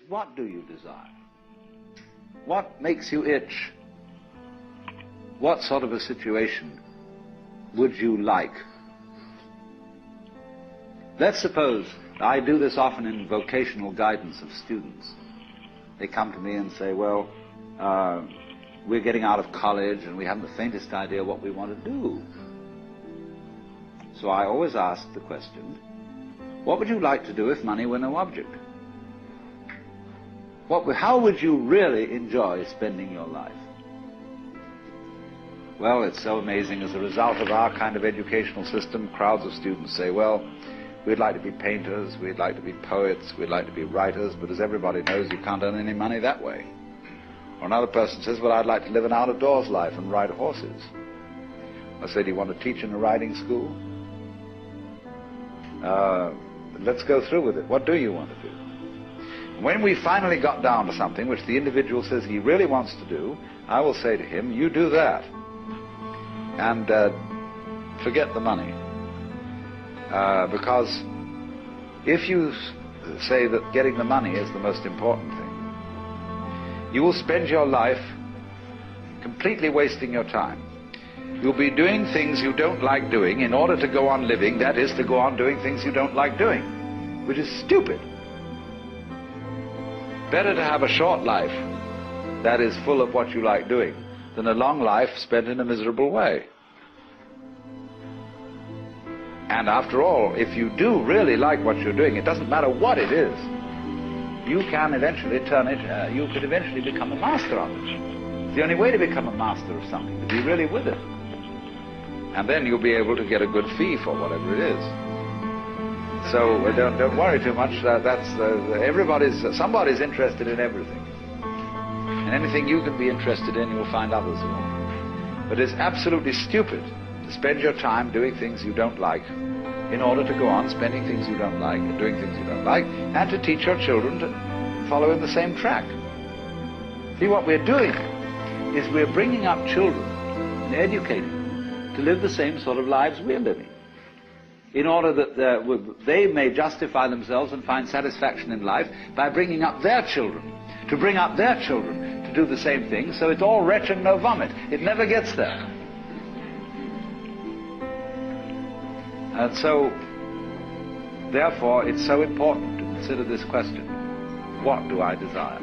What do you desire? What makes you itch? What sort of a situation would you like? Let's suppose, I do this often in vocational guidance of students. They come to me and say, well, we're getting out of college and we haven't the faintest idea what we want to do. So I always ask the question, what would you like to do if money were no object? How would you really enjoy spending your life? Well, it's so amazing. As a result of our kind of educational system, crowds of students say, well, we'd like to be painters, we'd like to be poets, we'd like to be writers, but as everybody knows, you can't earn any money that way. Or another person says, well, I'd like to live an out-of-doors life and ride horses. I say, do you want to teach in a riding school? Let's go through with it. What do you want to do? When we finally got down to something which the individual says he really wants to do, I will say to him, you do that. And forget the money. Because if you say that getting the money is the most important thing, you will spend your life completely wasting your time. You'll be doing things you don't like doing in order to go on living, that is, to go on doing things you don't like doing, which is stupid. Better to have a short life that is full of what you like doing than a long life spent in a miserable way. And after all, if you do really like what you're doing, it doesn't matter what it is, you can eventually turn it, you could eventually become a master of it. It's the only way to become a master of something, to be really with it. And then you'll be able to get a good fee for whatever it is. So don't worry too much. Somebody's interested in everything. And anything you can be interested in, you'll find others who are. But it's absolutely stupid to spend your time doing things you don't like in order to go on spending things you don't like and doing things you don't like, and to teach your children to follow in the same track. See, what we're doing is we're bringing up children and educating them to live the same sort of lives we're living, in order that they may justify themselves and find satisfaction in life by bringing up their children, to bring up their children to do the same thing, so it's all wretch and no vomit. It never gets there. And so, therefore, it's so important to consider this question: what do I desire?